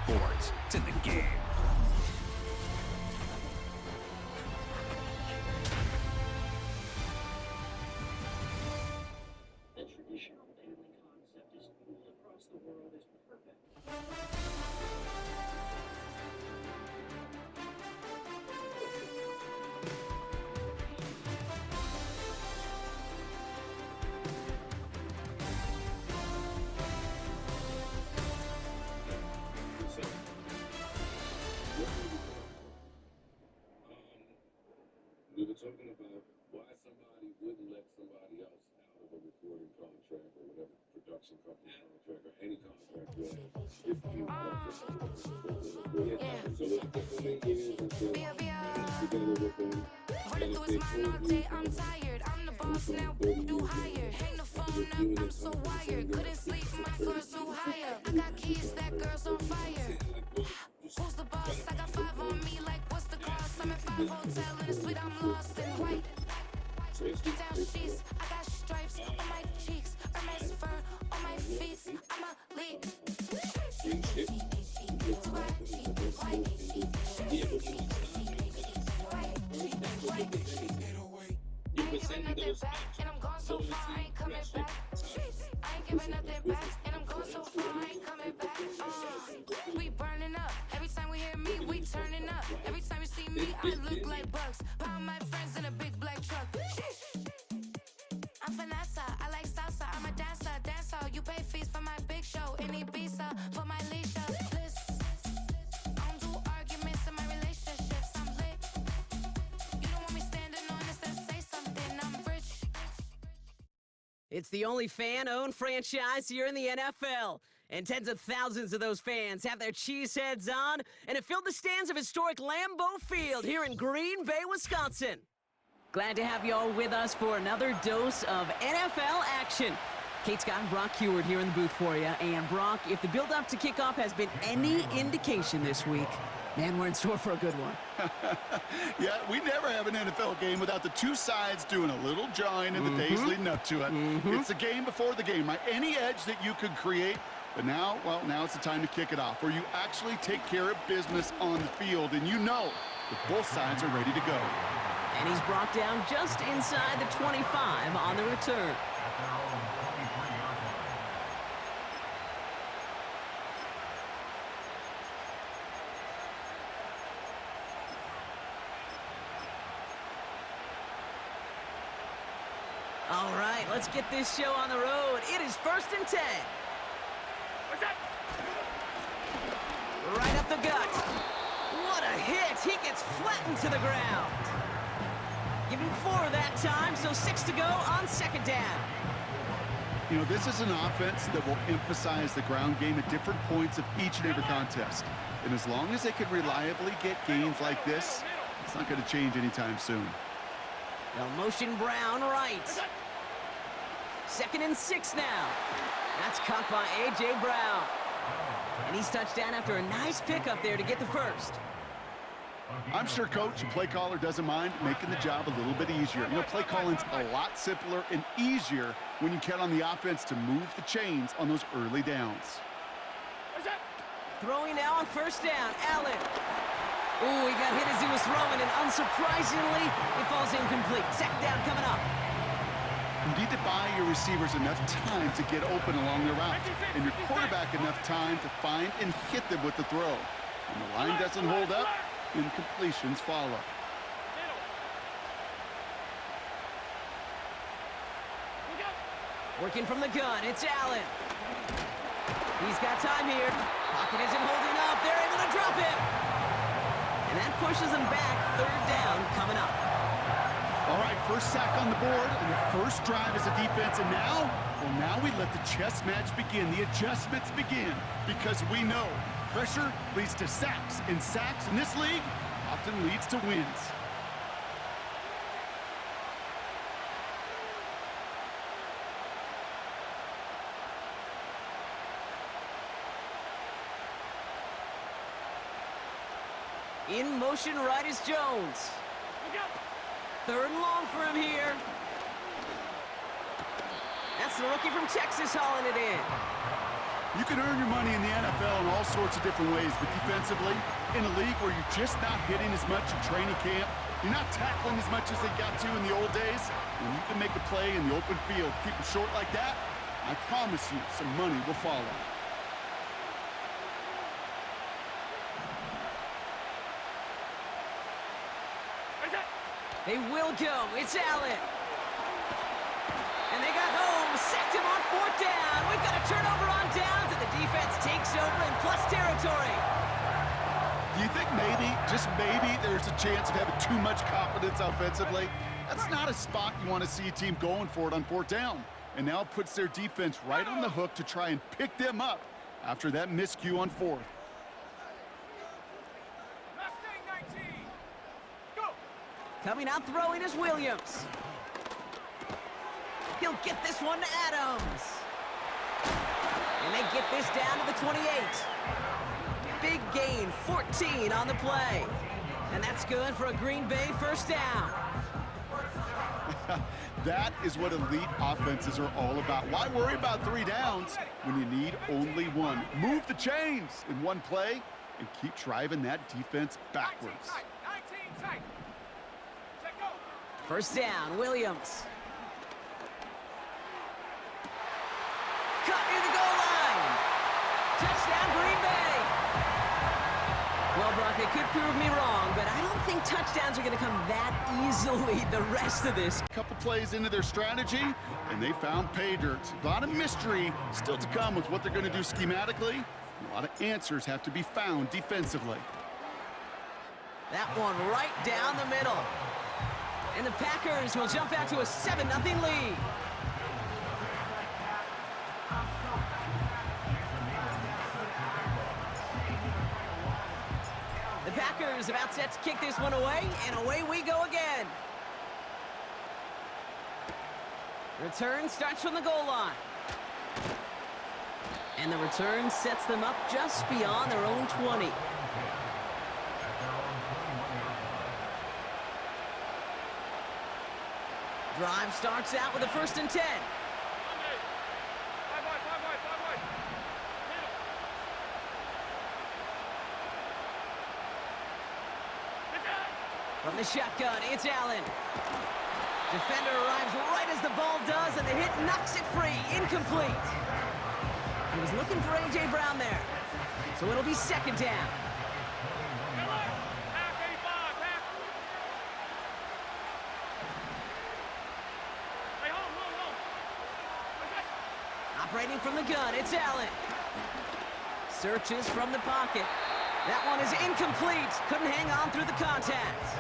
sports. It's in the game. The traditional family concept is cool across the world is perfect. We were talking about why somebody wouldn't let somebody else out of a recording contract or whatever production company contract or any contract was if you so it's definitely years until together with them. Running through his mind all day, I'm tired. I'm the boss now, do higher. Hang the phone up, I'm so wired. Couldn't sleep, my floor's too higher. I got keys, that girl's on fire. Who's the boss? I got 5 on me, like what's the cost? I'm at 5 hotel in a suite, I'm lost in white. Down sheets, I got stripes on my cheeks, Hermes fur on my feet. I'm a lead. I ain't giving nothing back, and I'm gone so far, I ain't coming back. I ain't giving nothing back, and I'm gone so far, I ain't coming back. We burning up. Every time we hear me, we turning up. Every time you see me, I look like bugs. Pound my friends in a big black truck. I'm Vanessa, I like salsa, I'm a dancer, you pay fees for my big show in Ibiza, for my leisure. I don't do arguments in my relationships, I'm lit. You don't want me standing on this and say something, I'm rich. It's the only fan-owned franchise here in the NFL. And tens of thousands of those fans have their cheese heads on, and it filled the stands of historic Lambeau Field here in Green Bay, Wisconsin. Glad to have you all with us for another dose of NFL action. Kate Scott and Brock Heward here in the booth for you. And Brock, if the build-up to kickoff has been any indication this week, man, we're in store for a good one. Yeah, we never have an NFL game without the two sides doing a little jawing in the days leading up to it. It's the game before the game, right? Any edge that you could create. But now, well, now it's the time to kick it off, where you actually take care of business on the field, and you know that both sides are ready to go. And he's brought down just inside the 25 on the return. All right, let's get this show on the road. It is 1st and 10. Right up the gut. What a hit. He gets flattened to the ground. Give him 4 that time, so 6 to go on 2nd down. You know, this is an offense that will emphasize the ground game at different points of each and every contest. And as long as they can reliably get gains like this, it's not going to change anytime soon. They'll motion Brown right. 2nd and 6 now. That's caught by A.J. Brown. And he's touched down after a nice pickup there to get the first. I'm sure coach and play caller doesn't mind making the job a little bit easier. You know, play calling's a lot simpler and easier when you count on the offense to move the chains on those early downs. Throwing now on 1st down, Allen. Ooh, he got hit as he was throwing, and unsurprisingly, it falls incomplete. 2nd down coming up. You need to buy your receivers enough time to get open along the route, and your quarterback enough time to find and hit them with the throw. When the line doesn't hold up, incompletions follow. Working from the gun, it's Allen. He's got time here. Pocket isn't holding up. They're able to drop him. And that pushes him back. 3rd down coming up. All right, first sack on the board, and the first drive as a defense. And now, well, now we let the chess match begin. The adjustments begin, because we know pressure leads to sacks, and sacks in this league often leads to wins. In motion right is Jones. 3rd and long for him here. That's the rookie from Texas hauling it in. You can earn your money in the NFL in all sorts of different ways, but defensively, in a league where you're just not hitting as much in training camp, you're not tackling as much as they got to in the old days, when you can make a play in the open field, keep it short like that, I promise you some money will follow. They will go. It's Allen. And they got home. Sacked him on 4th down. We've got a turnover on downs, and the defense takes over in plus territory. Do you think maybe, just maybe, there's a chance of having too much confidence offensively? That's not a spot you want to see a team going for it on 4th down. And now it puts their defense right on the hook to try and pick them up after that miscue on 4th. Coming out throwing is Williams. He'll get this one to Adams. And they get this down to the 28. Big gain, 14 on the play. And that's good for a Green Bay 1st down. That is what elite offenses are all about. Why worry about 3 downs when you need only 1? Move the chains in one play and keep driving that defense backwards. 1st down, Williams. Cut near the goal line. Touchdown, Green Bay. Well, Brock, they could prove me wrong, but I don't think touchdowns are going to come that easily the rest of this. A couple plays into their strategy, and they found pay dirt. A lot of mystery still to come with what they're going to do schematically. A lot of answers have to be found defensively. That one right down the middle. And the Packers will jump out to a 7-0 lead. The Packers about set to kick this one away, and away we go again. Return starts from the goal line. And the return sets them up just beyond their own 20. Drive starts out with a 1st and 10. From the shotgun, it's Allen. Defender arrives right as the ball does, and the hit knocks it free. Incomplete. He was looking for A.J. Brown there. So it'll be 2nd down. Operating from the gun, it's Allen. Searches from the pocket. That one is incomplete. Couldn't hang on through the contact.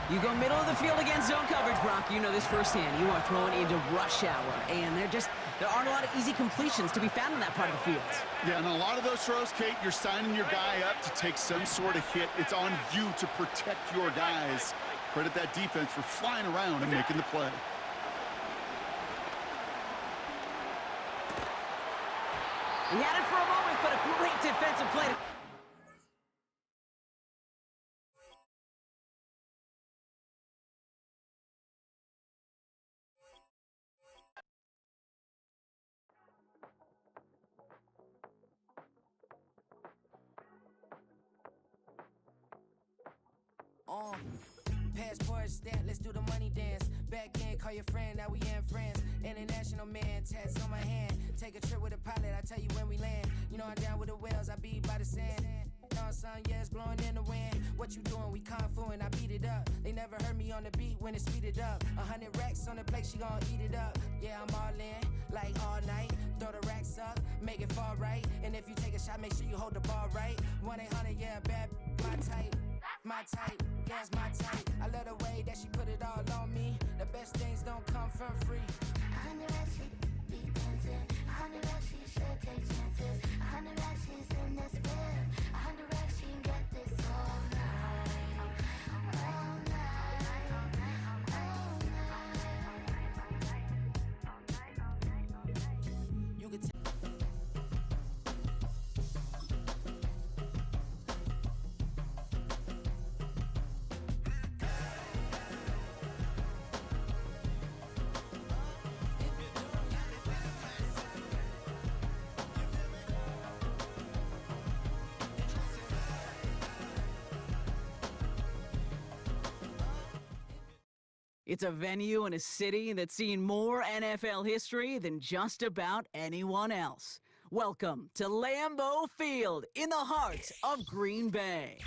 You go middle of the field against zone coverage, Brock. You know this firsthand. You are throwing into rush hour, and there aren't a lot of easy completions to be found in that part of the field. Yeah, and a lot of those throws, Kate, you're signing your guy up to take some sort of hit. It's on you to protect your guys. Credit that defense for flying around and making the play. He had it for a moment, but a great defensive play. Passport stamp, let's do the money dance. Back then, call your friend, now we in France. International man, tats on my hand. Take a trip with a pilot, I tell you when we land. You know I'm down with the whales, I be by the sand. Sun, yeah, it's blowing in the wind. What you doing? We kung fu and I beat it up. They never heard me on the beat when it's speeded up. 100 racks on the plate, she gon' eat it up. Yeah, I'm all in, like all night. Throw the racks up, make it fall right. And if you take a shot, make sure you hold the ball right. 1-800, yeah, bad, my type. My type, yeah, it's my type. I love the way that she put it all on me. The best things don't come from free. 100 racks, she be dancing. 100 racks, she should take chances. 100 racks, she's in this bed. 100 racks, she can get this all night. All night. All night. You could It's a venue in a city that's seen more NFL history than just about anyone else. Welcome to Lambeau Field in the heart of Green Bay.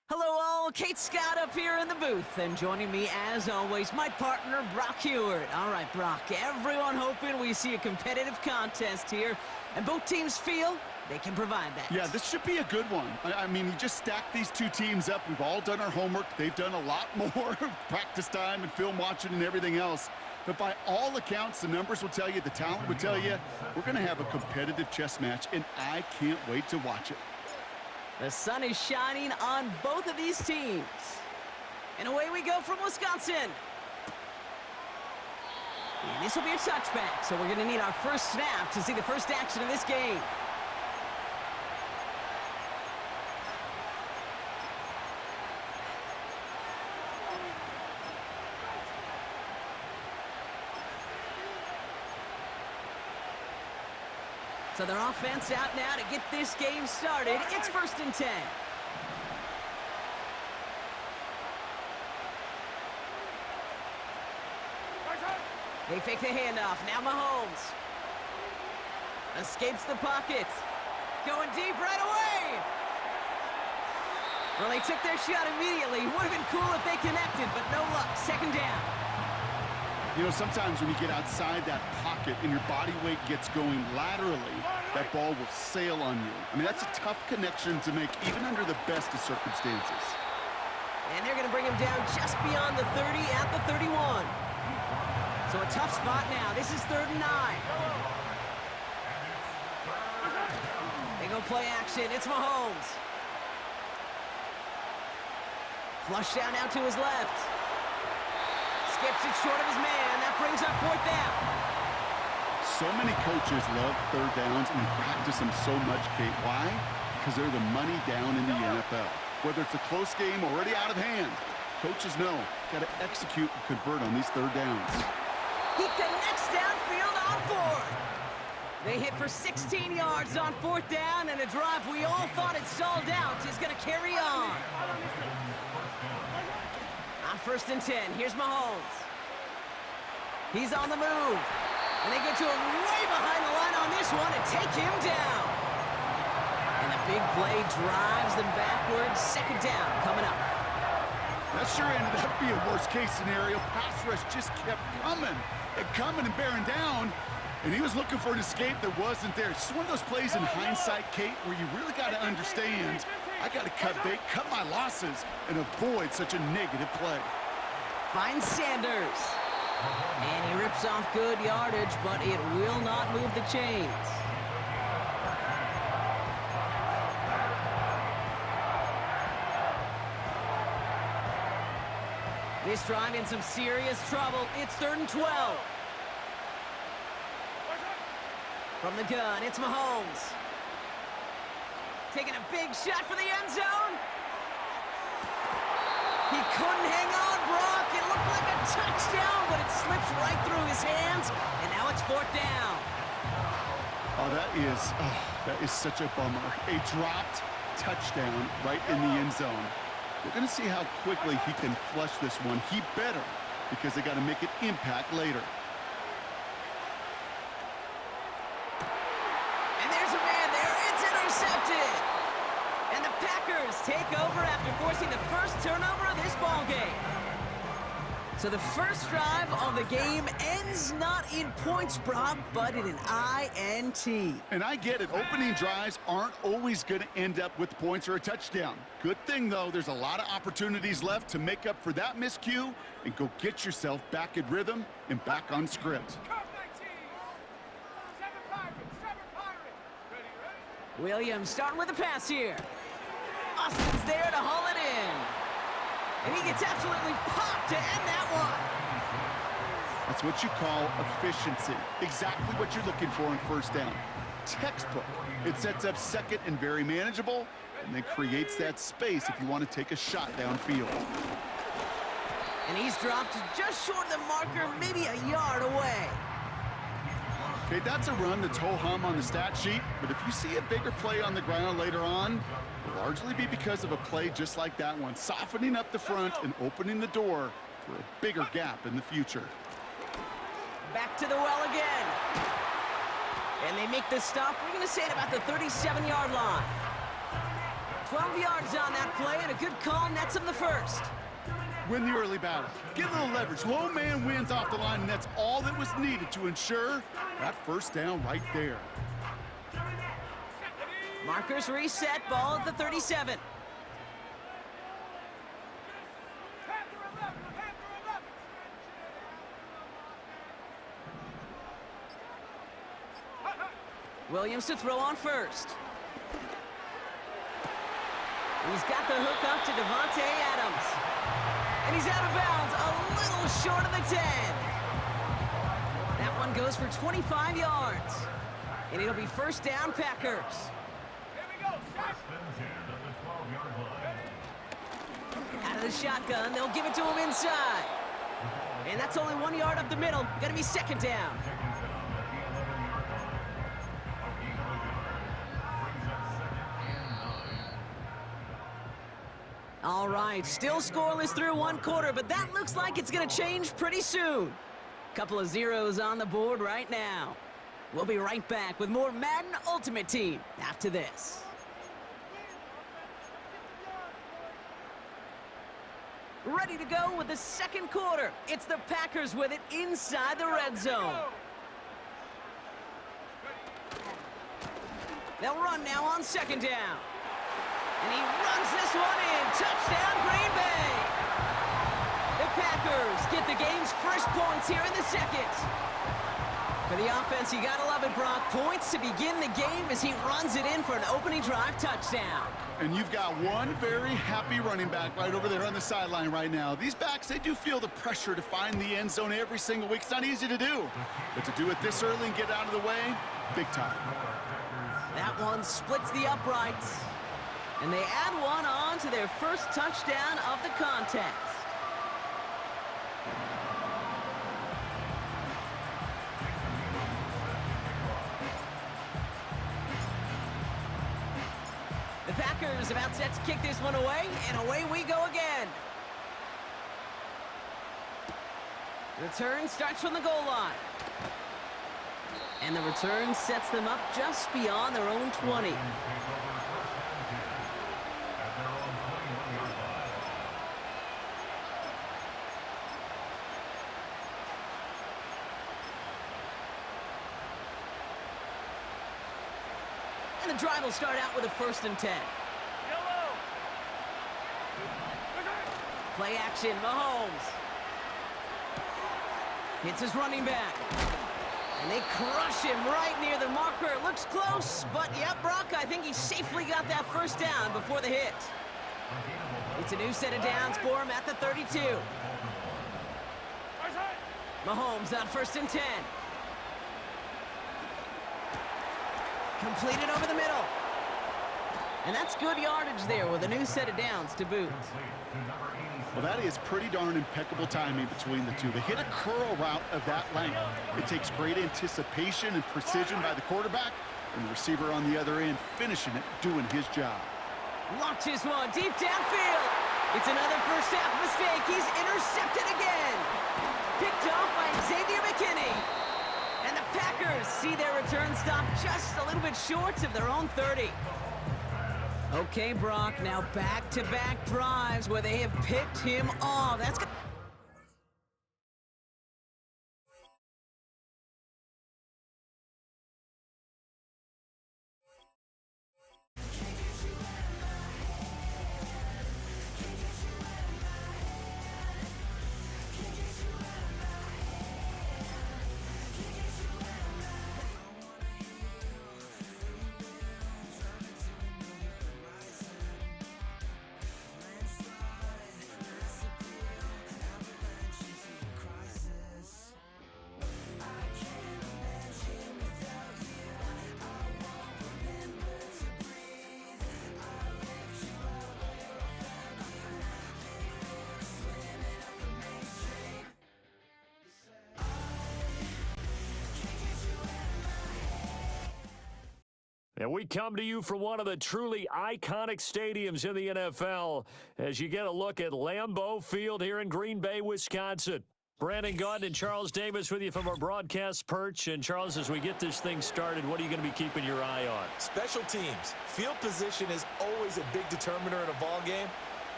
Hello all, Kate Scott up here in the booth, and joining me as always, my partner Brock Heward. All right, Brock, everyone hoping we see a competitive contest here, and both teams feel they can provide that. Yeah, this should be a good one. I mean, you just stack these two teams up. We've all done our homework. They've done a lot more practice time and film watching and everything else. But by all accounts, the numbers will tell you, the talent will tell you, we're going to have a competitive chess match, and I can't wait to watch it. The sun is shining on both of these teams. And away we go from Wisconsin. And this will be a touchback, so we're going to need our first snap to see the first action of this game. So their offense out now to get this game started. It's 1st and 10. They fake the handoff. Now Mahomes escapes the pocket. Going deep right away. Well, they took their shot immediately. Would have been cool if they connected, but no luck. 2nd down. You know, sometimes when you get outside that pocket and your body weight gets going laterally, that ball will sail on you. I mean, that's a tough connection to make, even under the best of circumstances. And they're going to bring him down just beyond the 30 at the 31. So a tough spot now. This is 3rd and 9. They go play action. It's Mahomes. Flush down out to his left. Skips it short of his man. That brings up 4th down. So many coaches love 3rd downs, and they practice them so much, Kate. Why? Because they're the money down in the NFL. Whether it's a close game already out of hand, coaches know, got to execute and convert on these 3rd downs. He connects downfield on 4th. They hit for 16 yards on 4th down, and a drive we all thought had stalled out is going to carry on. On 1st and 10, here's Mahomes. He's on the move. And they get to him way behind the line on this one and take him down. And the big play drives them backwards. 2nd down coming up. That sure ended up being a worst-case scenario. Pass rush just kept coming and bearing down. And he was looking for an escape that wasn't there. It's just one of those plays in hindsight, Kate, where you really got to understand, I got to cut bait, cut my losses, and avoid such a negative play. Finds Sanders. And he rips off good yardage, but it will not move the chains. This drive in some serious trouble. It's 3rd and 12. From the gun, it's Mahomes. Taking a big shot for the end zone. He couldn't hang on, Brock. It looked like a touchdown, but it slips right through his hands, and now it's 4th down. Oh, that is such a bummer. A dropped touchdown right in the end zone. We're going to see how quickly he can flush this one. He better, because they got to make an impact later. And there's a man there. It's intercepted. And the Packers take over after forcing the first turnover of this ball game. So the first drive of the game ends not in points, Brock, but in an INT. And I get it. Opening drives aren't always going to end up with points or a touchdown. Good thing, though, there's a lot of opportunities left to make up for that miscue and go get yourself back in rhythm and back on script. Williams starting with a pass here. Austin's there to haul it in. And he gets absolutely popped to end that one. That's what you call efficiency. Exactly what you're looking for on 1st down. Textbook. It sets up 2nd and very manageable, and then creates that space if you want to take a shot downfield. And he's dropped just short of the marker, maybe a yard away. Okay, that's a run that's ho-hum on the stat sheet, but if you see a bigger play on the ground later on, it'll largely be because of a play just like that one, softening up the front and opening the door for a bigger gap in the future. Back to the well again. And they make the stop. We're going to say it about the 37-yard line. 12 yards on that play, and a good call nets him the first. Win the early battle. Get a little leverage. Low man wins off the line, and that's all that was needed to ensure that first down right there. Markers reset, ball at the 37. Williams to throw on first. He's got the hook up to Devontae Adams. And he's out of bounds, a little short of the 10. That one goes for 25 yards. And it'll be first down, Packers. Out of the shotgun, they'll give it to him inside. And that's only 1 yard up the middle. Gonna be second down. All right, still scoreless through one quarter, but that looks like it's going to change pretty soon. Couple of zeros on the board right now. We'll be right back with more Madden Ultimate Team after this. Ready to go with the second quarter. It's the Packers with it inside the red zone. They'll run now on second down. And he runs this one in. Touchdown, Green Bay. The Packers get the game's first points here in the second. For the offense, you gotta love it, Brock. Points to begin the game as he runs it in for an opening drive touchdown. And you've got one very happy running back right over there on the sideline right now. These backs, they do feel the pressure to find the end zone every single week. It's not easy to do. But to do it this early and get out of the way, big time. That one splits the uprights. And they add one on to their first touchdown of the contest. The Packers about set to kick this one away, and away we go again. Return starts from the goal line. And the return sets them up just beyond their own 20. And the drive will start out with a 1st and 10. Play action, Mahomes. Hits his running back. And they crush him right near the marker. It looks close, but yep, Brock, I think he safely got that first down before the hit. It's a new set of downs for him at the 32. Mahomes on 1st and 10. Completed over the middle. And that's good yardage there with a new set of downs to boot. Well, that is pretty darn impeccable timing between the two. They hit a curl route of that length. It takes great anticipation and precision by the quarterback, and the receiver on the other end finishing it, doing his job. Launches one deep downfield. It's another first half mistake. He's intercepted again. Picked off by Xavier McKinney. And the Packers see their return stop just a little bit short of their own 30. Okay, Brock, now back-to-back drives where they have picked him off. That's good. And we come to you from one of the truly iconic stadiums in the NFL as you get a look at Lambeau Field here in Green Bay, Wisconsin. Brandon Gaudin and Charles Davis with you from our broadcast perch. And, Charles, as we get this thing started, what are you going to be keeping your eye on? Special teams. Field position is always a big determiner in a ball game.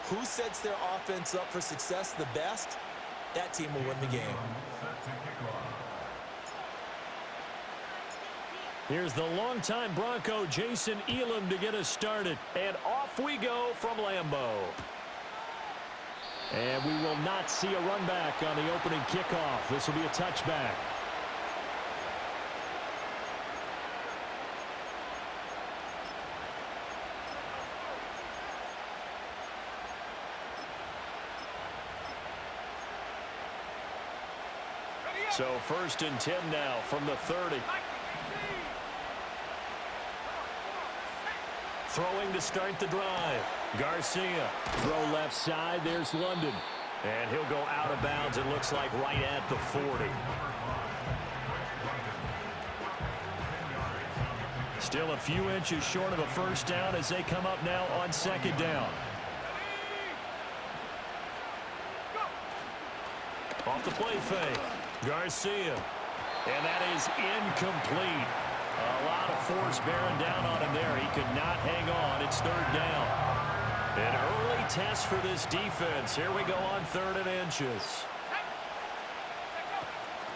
Who sets their offense up for success the best, that team will win the game. Here's the longtime Bronco, Jason Elam, to get us started. And off we go from Lambeau. And we will not see a run back on the opening kickoff. This will be a touchback. So 1st and 10 now from the 30. Throwing to start the drive. Garcia. Throw left side. There's London. And he'll go out of bounds, it looks like, right at the 40. Still a few inches short of a first down as they come up now on 2nd down. Off the play fake. Garcia. And that is incomplete. A lot of force bearing down on him there. He could not hang on. It's 3rd down. An early test for this defense. Here we go on 3rd and inches.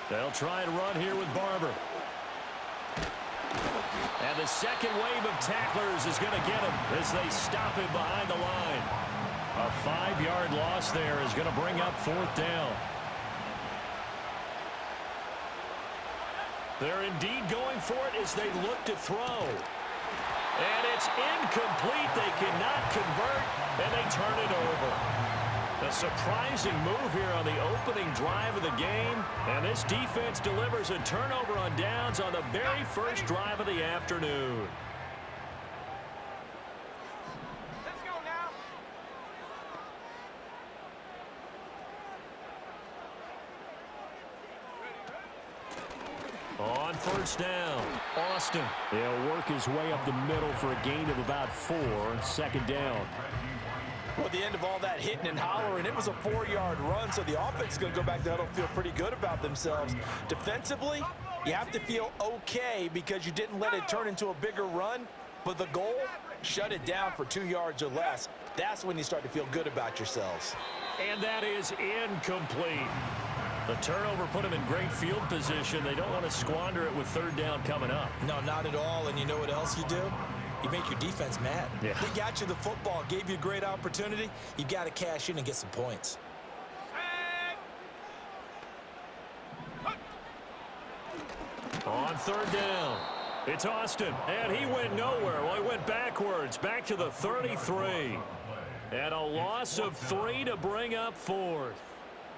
They'll try and run here with Barber. And the second wave of tacklers is going to get him as they stop him behind the line. A 5-yard loss there is going to bring up 4th down. They're indeed going for it as they look to throw. And it's incomplete. They cannot convert, and they turn it over. A surprising move here on the opening drive of the game. And this defense delivers a turnover on downs on the very first drive of the afternoon. On 1st down, Austin. He'll work his way up the middle for a gain of about 4. 2nd down. Well, at the end of all that hitting and hollering, it was a 4-yard run, so the offense is going to go back to huddle, feel pretty good about themselves. Defensively, you have to feel okay because you didn't let it turn into a bigger run, but the goal, shut it down for 2 yards or less. That's when you start to feel good about yourselves. And that is incomplete. The turnover put them in great field position. They don't want to squander it with 3rd down coming up. No, not at all. And you know what else you do? You make your defense mad. Yeah. They got you the football, gave you a great opportunity. You've got to cash in and get some points. On 3rd down, it's Austin. And he went nowhere. Well, he went backwards, back to the 33. And a loss of 3 to bring up 4th.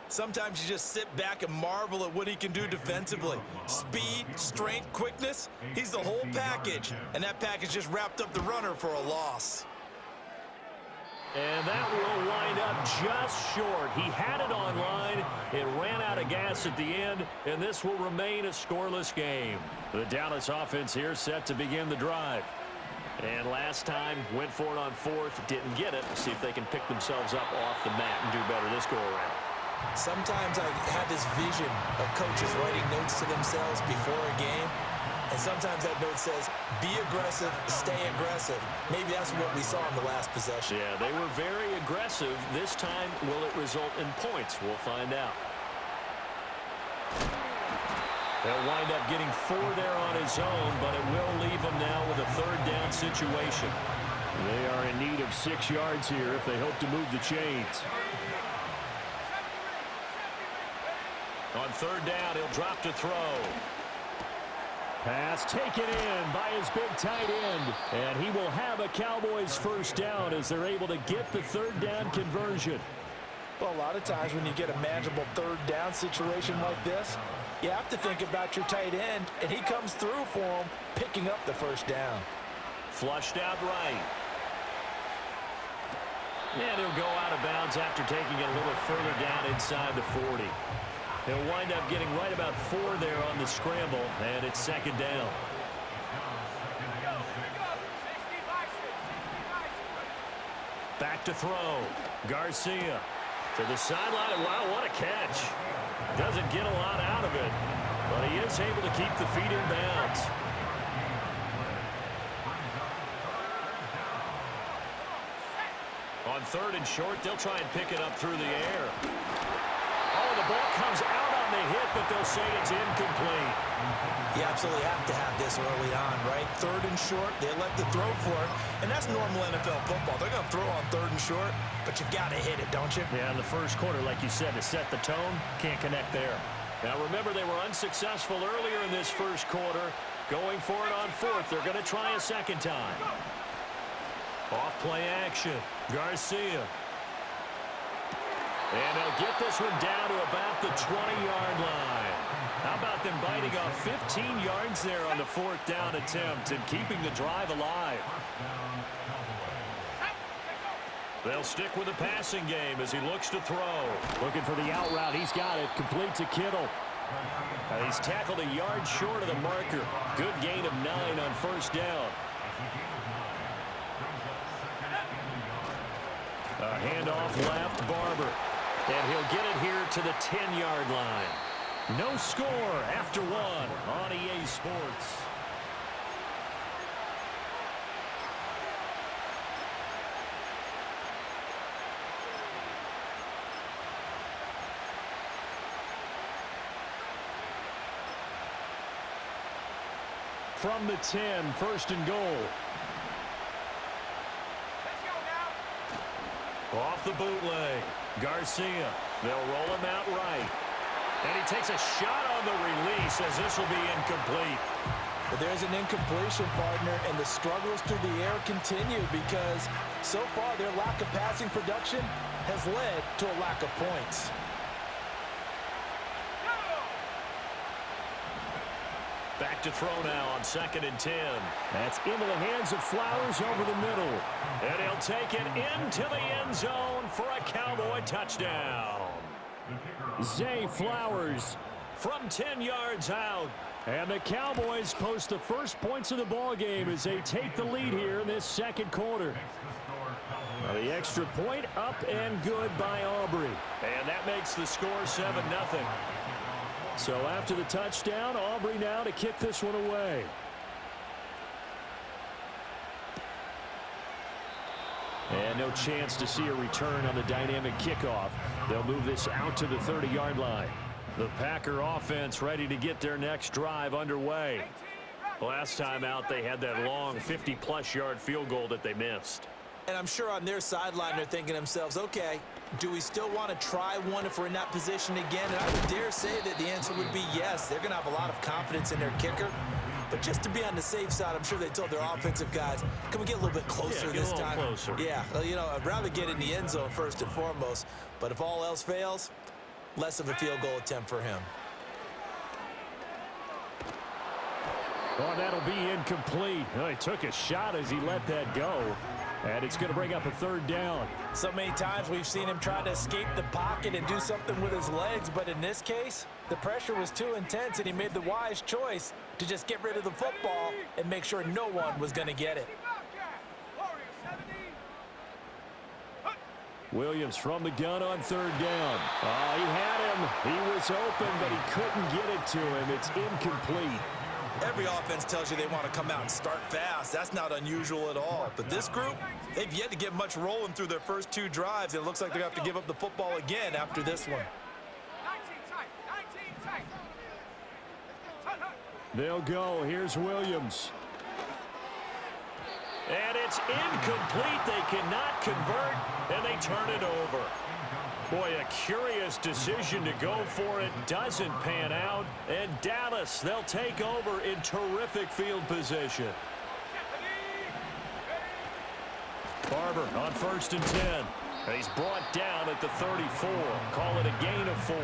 Sometimes you just sit back and marvel at what he can do defensively. Speed, strength, quickness. He's the whole package. And that package just wrapped up the runner for a loss. And that will wind up just short. He had it on line. It ran out of gas at the end. And this will remain a scoreless game. The Dallas offense here set to begin the drive. And last time, went for it on 4th. Didn't get it. We'll see if they can pick themselves up off the mat and do better this go-around. Sometimes I have this vision of coaches writing notes to themselves before a game, and sometimes that note says, be aggressive, stay aggressive. Maybe that's what we saw in the last possession. Yeah, they were very aggressive. This time, will it result in points? We'll find out. They'll wind up getting 4 there on his own, but it will leave him now with a 3rd down situation. They are in need of 6 yards here if they hope to move the chains. On 3rd down, he'll drop to throw. Pass taken in by his big tight end. And he will have a Cowboys 1st down as they're able to get the 3rd down conversion. Well, a lot of times when you get a manageable 3rd down situation like this, you have to think about your tight end, and he comes through for him, picking up the 1st down. Flushed out right. And he'll go out of bounds after taking it a little further down inside the 40. He'll wind up getting right about 4 there on the scramble, and it's 2nd down. Back to throw. Garcia to the sideline. Wow, what a catch. Doesn't get a lot out of it, but he is able to keep the feet in bounds. On 3rd and short, they'll try and pick it up through the air. Oh, the ball comes out on the hit, but they'll say it's incomplete. You absolutely have to have this early on, right? 3rd and short, they elect to throw for it, and that's normal NFL football. They're going to throw on 3rd and short, but you've got to hit it, don't you? Yeah, in the first quarter, like you said, to set the tone, can't connect there. Now, remember, they were unsuccessful earlier in this first quarter. Going for it on 4th. They're going to try a second time. Off-play action. Garcia. And they'll get this one down to about the 20-yard line. How about them biting off 15 yards there on the 4th down attempt and keeping the drive alive? They'll stick with the passing game as he looks to throw. Looking for the out route. He's got it. Complete to Kittle. And he's tackled a yard short of the marker. Good gain of 9 on 1st down. A handoff left, Barber. And he'll get it here to the 10-yard line. No score after 1 on EA Sports. From the 10, 1st and goal. Off the bootleg. Garcia. They'll roll him out right. And he takes a shot on the release as this will be incomplete. But there's an incompletion, partner, and the struggles through the air continue because so far their lack of passing production has led to a lack of points. Back to throw now on 2nd and 10. That's into the hands of Flowers over the middle. And he'll take it into the end zone for a Cowboy touchdown. Zay Flowers from 10 yards out. And the Cowboys post the first points of the ball game as they take the lead here in this 2nd quarter. Now the extra point up and good by Aubrey. And that makes the score 7-0. So after the touchdown, Aubrey now to kick this one away. And no chance to see a return on the dynamic kickoff. They'll move this out to the 30-yard line. The Packer offense ready to get their next drive underway. Last time out, they had that long 50-plus yard field goal that they missed. And I'm sure on their sideline they're thinking to themselves, okay, do we still want to try one if we're in that position again? And I would dare say that the answer would be yes. They're going to have a lot of confidence in their kicker. But just to be on the safe side, I'm sure they told their offensive guys, can we get a little bit closer this time? Closer. Yeah, well, you know, I'd rather get in the end zone first and foremost. But if all else fails, less of a field goal attempt for him. Oh, that'll be incomplete. Oh, he took a shot as he let that go. And it's going to bring up a 3rd down. So many times we've seen him try to escape the pocket and do something with his legs. But in this case, the pressure was too intense, and he made the wise choice to just get rid of the football and make sure no one was going to get it. Williams from the gun on 3rd down. Oh, he had him. He was open, but he couldn't get it to him. It's incomplete. Every offense tells you they want to come out and start fast. That's not unusual at all. But this group, they've yet to get much rolling through their first 2 drives. It looks like they're going to have to give up the football again after this one. They'll go. Here's Williams. And it's incomplete. They cannot convert, and they turn it over. Boy, a curious decision to go for it. Doesn't pan out. And Dallas, they'll take over in terrific field position. Barber on 1st and 10. And he's brought down at the 34. Call it a gain of 4.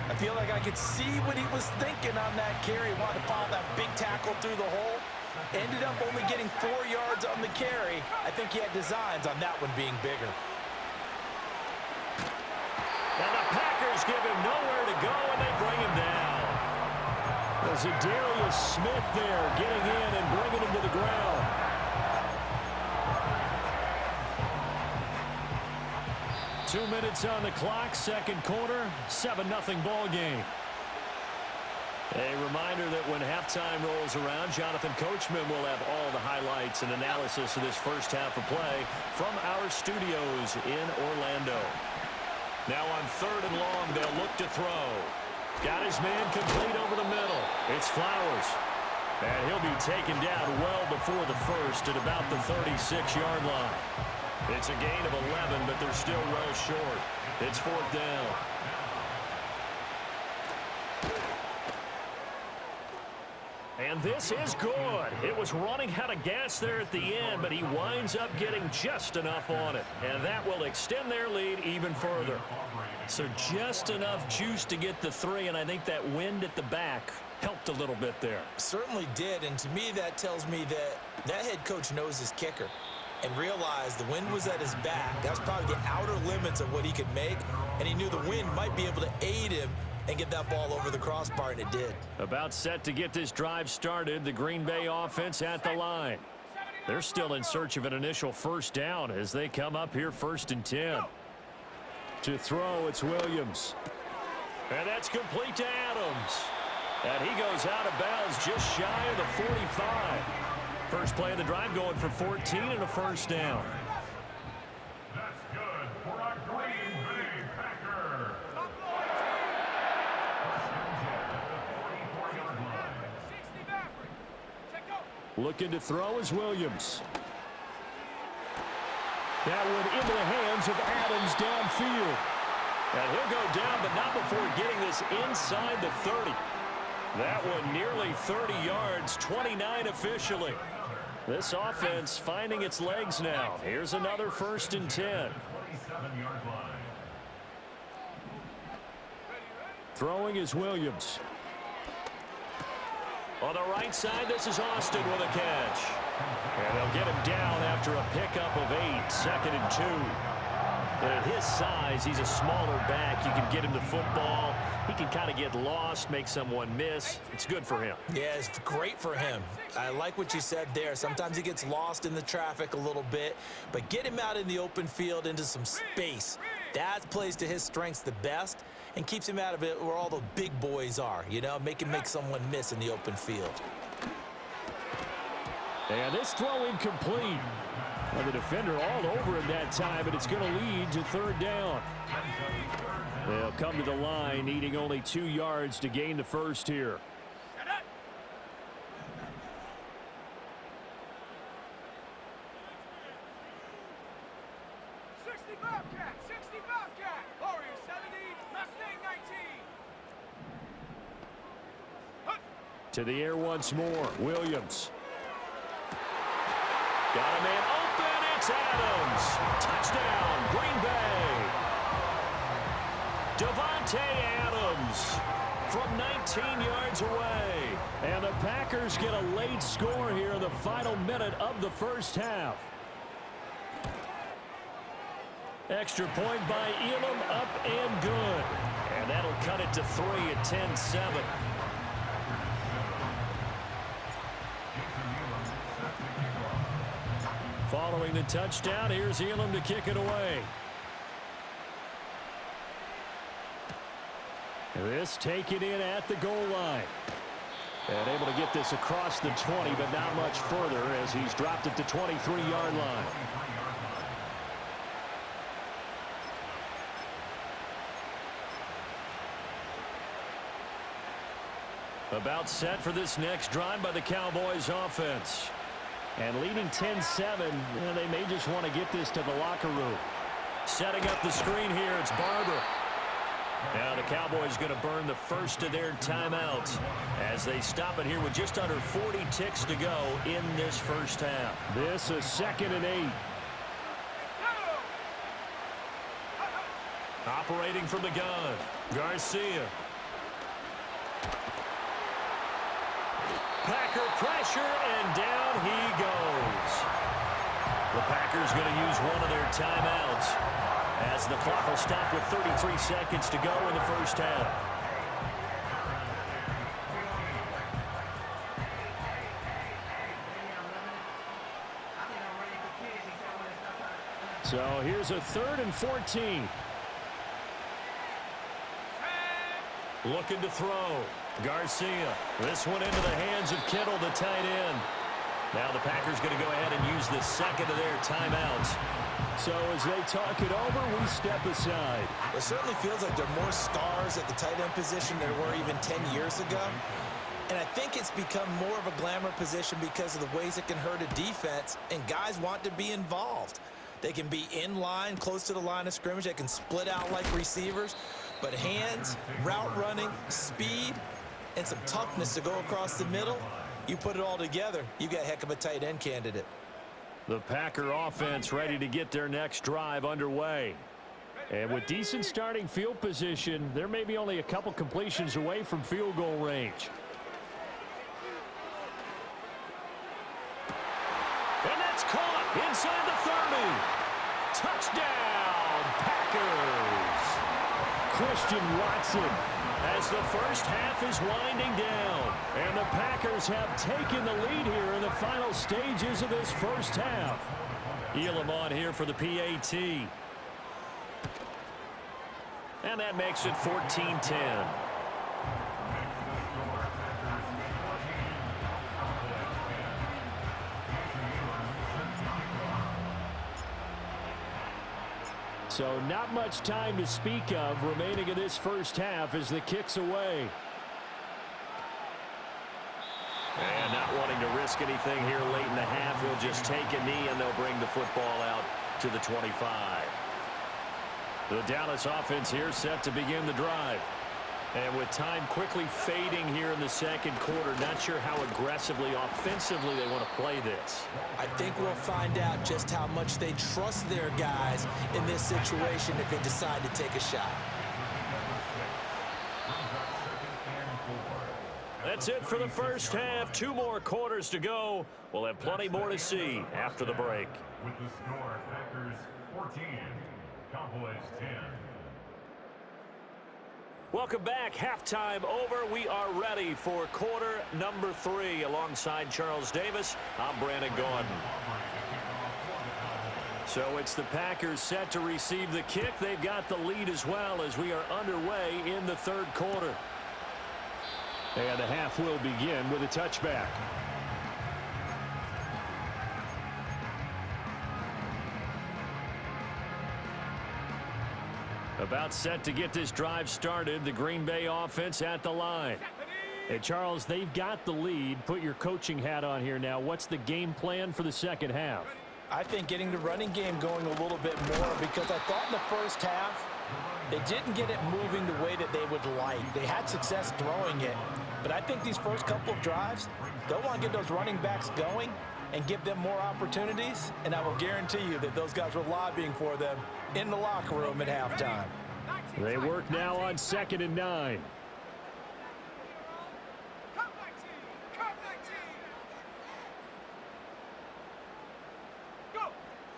I feel like I could see what he was thinking on that carry. He wanted to follow that big tackle through the hole. Ended up only getting 4 yards on the carry. I think he had designs on that one being bigger. And the Packers give him nowhere to go, and they bring him down. There's a Darius Smith there getting in and bringing him to the ground. 2 minutes on the clock, second quarter, 7-0 ball game. A reminder that when halftime rolls around, Jonathan Coachman will have all the highlights and analysis of this first half of play from our studios in Orlando. Now on 3rd and long, they'll look to throw. Got his man complete over the middle. It's Flowers. And he'll be taken down well before the first at about the 36-yard line. It's a gain of 11, but they're still well short. It's 4th down. And this is good. It was running out of gas there at the end, but he winds up getting just enough on it. And that will extend their lead even further. So just enough juice to get the 3, and I think that wind at the back helped a little bit there. Certainly did, and to me that tells me that that head coach knows his kicker and realized the wind was at his back. That's probably the outer limits of what he could make, and he knew the wind might be able to aid him and get that ball over the crossbar, and it did. About set to get this drive started, the Green Bay offense at the line. They're still in search of an initial first down as they come up here 1st and 10. To throw, it's Williams. And that's complete to Adams. And he goes out of bounds just shy of the 45. First play of the drive going for 14 and a first down. That's good for a Green Bay Packer. Looking to throw is Williams. That one into the hands of Adams downfield. And he'll go down, but not before getting this inside the 30. That one nearly 30 yards, 29 officially. This offense finding its legs now. Here's another 1st and 10. Throwing is Williams. On the right side, this is Austin with a catch. And they'll get him down after a pickup of 8, 2nd and 2. And at his size, he's a smaller back. You can get him the football. He can kind of get lost, make someone miss. It's good for him. Yeah, it's great for him. I like what you said there. Sometimes he gets lost in the traffic a little bit, but get him out in the open field into some space. That plays to his strengths the best and keeps him out of it where all the big boys are, you know, make someone miss in the open field. And this throw incomplete. Well, the defender all over him that time, but it's going to lead to 3rd down. They'll come to the line, needing only 2 yards to gain the first here. To the air once more, Williams. Got a man open, it's Adams. Touchdown, Green Bay. Devontae Adams from 19 yards away. And the Packers get a late score here in the final minute of the first half. Extra point by Elam, up and good. And that'll cut it to 3 at 10-7. Following the touchdown, here's Elam to kick it away. This taken in at the goal line. And able to get this across the 20, but not much further as he's dropped at the 23-yard line. About set for this next drive by the Cowboys offense. And leading 10-7, they may just want to get this to the locker room. Setting up the screen here, it's Barber. Now the Cowboys going to burn the first of their timeouts as they stop it here with just under 40 ticks to go in this first half. This is 2nd and 8. Operating from the gun, Garcia. Packer pressure, and down he goes. The Packers going to use one of their timeouts as the clock will stop with 33 seconds to go in the first half. So here's a 3rd and 14. Looking to throw. Garcia. This one into the hands of Kittle, the tight end. Now the Packers going to go ahead and use the second of their timeouts. So as they talk it over, we step aside. It certainly feels like there are more stars at the tight end position than there were even 10 years ago. And I think it's become more of a glamour position because of the ways it can hurt a defense, and guys want to be involved. They can be in line, close to the line of scrimmage. They can split out like receivers. But hands, route running, speed, and some toughness to go across the middle, you put it all together, you got a heck of a tight end candidate. The Packer offense ready to get their next drive underway. And with decent starting field position, they're maybe only a couple completions away from field goal range. And that's caught inside the 30. Touchdown, Packers. Christian Watson as the first half is winding down. And the Packers have taken the lead here in the final stages of this first half. Elam on here for the PAT. And that makes it 14-10. So not much time to speak of remaining in this first half as the kick's away. And not wanting to risk anything here late in the half, we'll just take a knee and they'll bring the football out to the 25. The Dallas offense here set to begin the drive. And with time quickly fading here in the second quarter, not sure how aggressively, offensively they want to play this. I think we'll find out just how much they trust their guys in this situation if they decide to take a shot. That's it for the first half. 2 more quarters to go. We'll have plenty more to see after the break. With the score, Packers 14, Cowboys 10. Welcome back. Halftime over. We are ready for quarter number 3. Alongside Charles Davis, I'm Brandon Gordon. So it's the Packers set to receive the kick. They've got the lead as well as we are underway in the third quarter. And the half will begin with a touchback. About set to get this drive started. The Green Bay offense at the line. Hey, Charles, they've got the lead. Put your coaching hat on here now. What's the game plan for the second half? I think getting the running game going a little bit more, because I thought in the first half they didn't get it moving the way that they would like. They had success throwing it, but I think these first couple of drives, they'll want to get those running backs going and give them more opportunities, and I will guarantee you that those guys were lobbying for them in the locker room at halftime. They work now on 2nd and 9.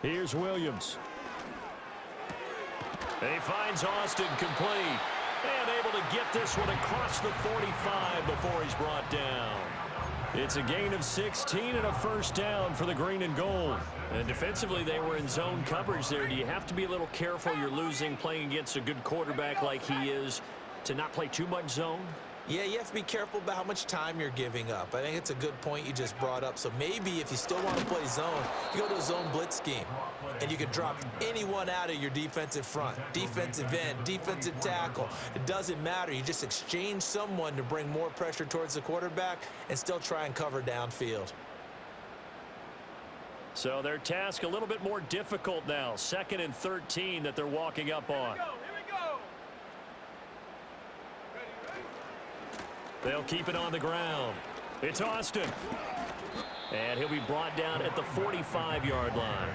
Here's Williams. He finds Austin complete. And able to get this one across the 45 before he's brought down. It's a gain of 16 and a first down for the green and gold. And defensively, they were in zone coverage there. Do you have to be a little careful? You're losing, playing against a good quarterback like he is, to not play too much zone? Yeah, you have to be careful about how much time you're giving up. I think it's a good point you just brought up. So maybe if you still want to play zone, you go to a zone blitz scheme. And you can drop anyone out of your defensive front. Defensive end, defensive tackle. It doesn't matter. You just exchange someone to bring more pressure towards the quarterback and still try and cover downfield. So their task a little bit more difficult now. 2nd and 13 that they're walking up on. They'll keep it on the ground. It's Austin. And he'll be brought down at the 45-yard line.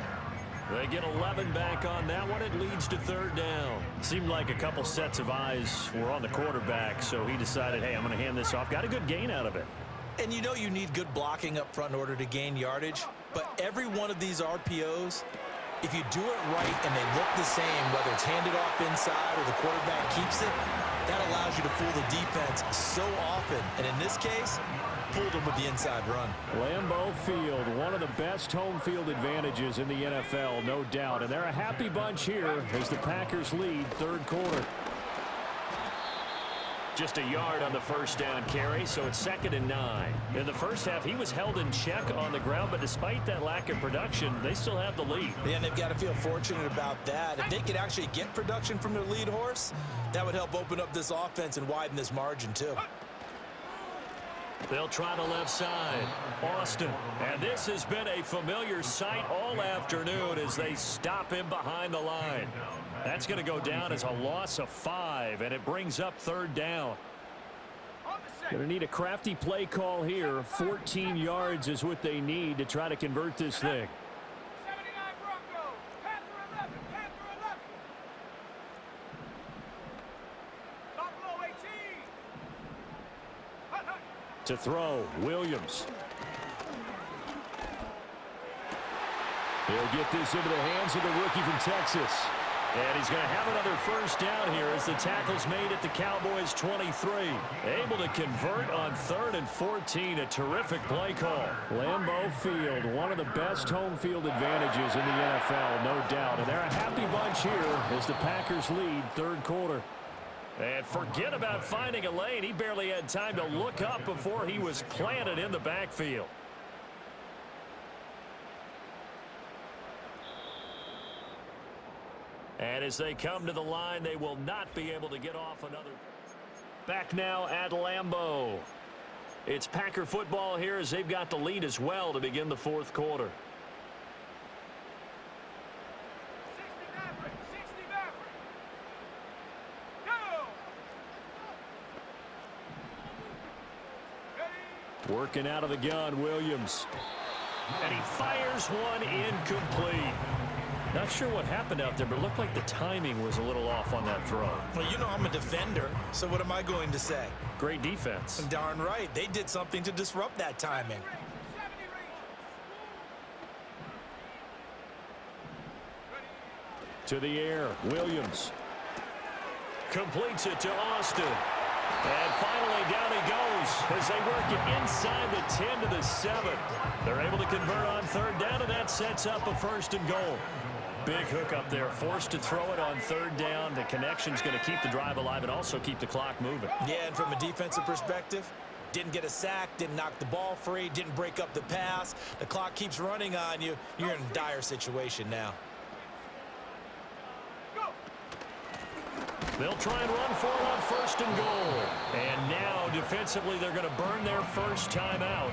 They get 11 back on that one. It leads to 3rd down. Seemed like a couple sets of eyes were on the quarterback, so he decided, hey, I'm going to hand this off. Got a good gain out of it. And you know you need good blocking up front in order to gain yardage. But every one of these RPOs, if you do it right and they look the same, whether it's handed off inside or the quarterback keeps it, that allows you to fool the defense so often. And in this case, fooled them with the inside run. Lambeau Field, one of the best home field advantages in the NFL, no doubt. And they're a happy bunch here as the Packers lead 3rd quarter. Just a yard on the first down carry, so it's 2nd and 9. In the first half, he was held in check on the ground, but despite that lack of production, they still have the lead. Yeah, and they've got to feel fortunate about that. If they could actually get production from their lead horse, that would help open up this offense and widen this margin too. They'll try the left side. Austin. And this has been a familiar sight all afternoon as they stop him behind the line. That's going to go down as a loss of 5, and it brings up 3rd down. Going to need a crafty play call here. 14 yards is what they need to try to convert this thing. To throw, Williams. He'll get this into the hands of the rookie from Texas. And he's going to have another first down here as the tackle's made at the Cowboys' 23. Able to convert on 3rd and 14. A terrific play call. Lambeau Field, one of the best home field advantages in the NFL, no doubt. And they're a happy bunch here as the Packers lead 3rd quarter. And forget about finding a lane. He barely had time to look up before he was planted in the backfield. And as they come to the line, they will not be able to get off another. Back now at Lambeau. It's Packer football here as they've got the lead as well to begin the 4th quarter. Working out of the gun, Williams. And he fires one incomplete. Not sure what happened out there, but it looked like the timing was a little off on that throw. Well, you know I'm a defender, so what am I going to say? Great defense. Darn right. They did something to disrupt that timing. To the air, Williams. Completes it to Austin. And finally down he goes as they work it inside the 10 to the 7. They're able to convert on 3rd down, and that sets up a 1st and goal. Big hook up there, forced to throw it on 3rd down. The connection's going to keep the drive alive and also keep the clock moving. Yeah, and from a defensive perspective, didn't get a sack, didn't knock the ball free, didn't break up the pass. The clock keeps running on you. You're in a dire situation now. They'll try and run for it on 1st and goal. And now, defensively, they're going to burn their first timeout.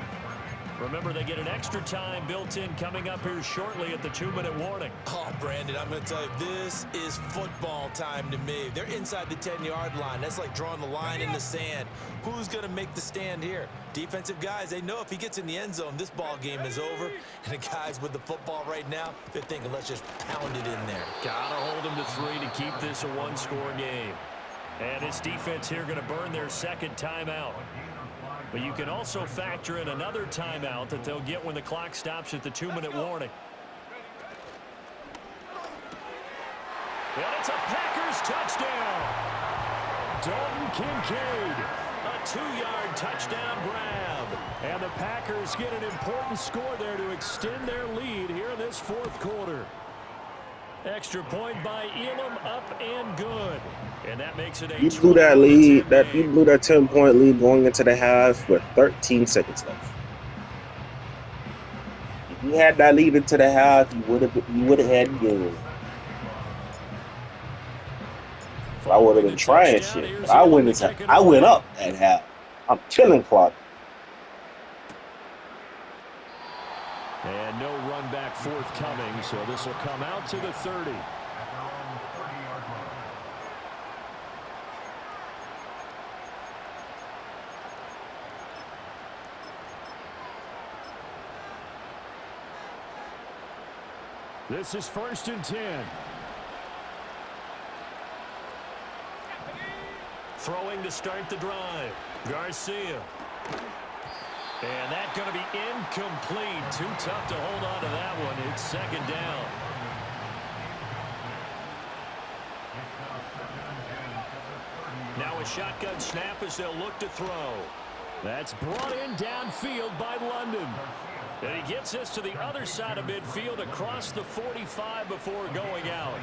Remember, they get an extra time built in coming up here shortly at the 2-minute warning. Oh, Brandon, I'm going to tell you, this is football time to me. They're inside the 10-yard line. That's like drawing the line in the sand. Who's going to make the stand here? Defensive guys, they know if he gets in the end zone, this ball game is over. And the guys with the football right now, they're thinking, let's just pound it in there. Gotta hold them to 3 to keep this a 1-score game. And this defense here going to burn their 2nd timeout. But you can also factor in another timeout that they'll get when the clock stops at the 2-minute warning. And it's a Packers touchdown. Dalton Kincaid, a 2-yard touchdown grab. And the Packers get an important score there to extend their lead here in this 4th quarter. Extra point by Elam, up and good. And that makes it a You blew that lead, you blew that 10-point lead going into the half with 13 seconds left. If you had that lead into the half, you would have had the game. I would have been trying shit, but I went up at half. I'm killing clock. And no run back forthcoming, so this will come out to the 30. This is 1st and 10. Throwing to start the drive. Garcia. And that's going to be incomplete. Too tough to hold on to that one. It's 2nd down. Now a shotgun snap as they'll look to throw. That's brought in downfield by London. And he gets this to the other side of midfield across the 45 before going out.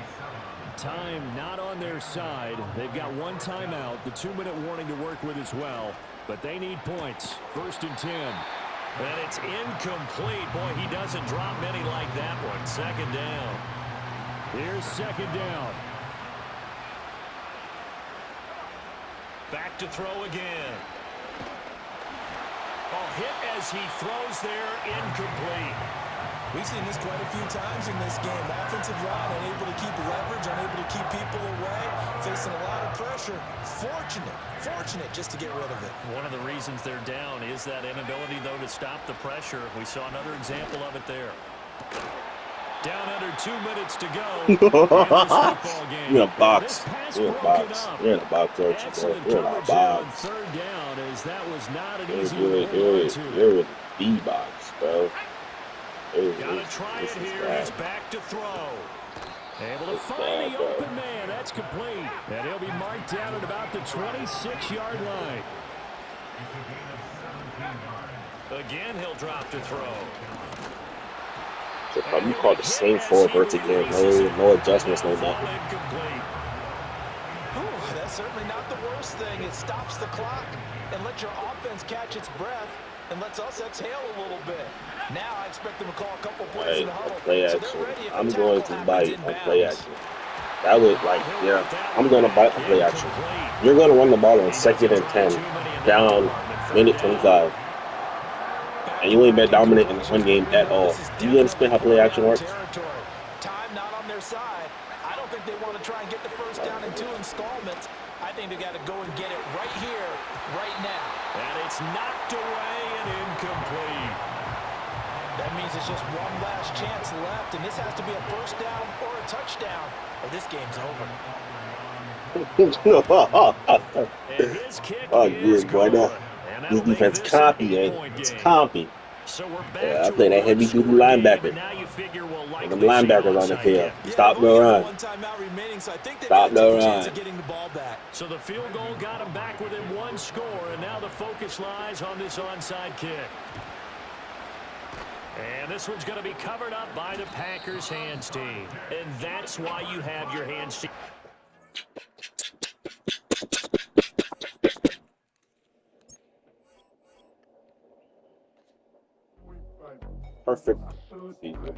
Time not on their side. They've got one timeout, the 2-minute warning to work with as well. But they need points. 1st and 10. And it's incomplete. Boy, he doesn't drop many like that one. 2nd down. Here's 2nd down. Back to throw again. Oh, hit as he throws there, incomplete. We've seen this quite a few times in this game. Offensive line unable to keep leverage, unable to keep people away, facing a lot of pressure. Fortunate just to get rid of it. One of the reasons they're down is that inability, though, to stop the pressure. We saw another example of it there. Down under 2 minutes to go. You're in a box. You're in a box. You're in a box, aren't you, bro? You're in a box. 3rd down, as that was not an easy You're in the box, bro. Gotta try it here. He's back to throw. Able to find the open man. That's complete. And he'll be marked down at about the 26-yard line. Again, he'll drop to throw. So probably call the same 4 verts again. No adjustments, no nothing. That's certainly not the worst thing. It stops the clock and lets your offense catch its breath and lets us exhale a little bit. Now I expect them to call a couple plays in the huddle. Play action. So they're ready if I'm the going tackle to bite happens on in play bounds. action. That would, like, yeah, I'm going to bite on play action. You're going to run the ball on 2nd and 10, down minute 25. And you ain't been dominant in the run game at all. Do you understand how play action works? Time not on their side. I don't think they want to try and get the first down in 2 installments. I think they got to go and get it right here, right now. And it's knocked away and incomplete. That means it's just one last chance left, and this has to be a first down or a touchdown, or this game's over. And his kick Oh, is good, boy. good. This defense compy, It's compy. So we're back Yeah, I to play that heavy-duty linebacker. And them linebackers on the field. Stop the run. Stop the run. So the field goal got him back within 1 score, and now the focus lies on this onside kick. And this one's going to be covered up by the Packers hands team. And that's why you have your hands team. Perfect season.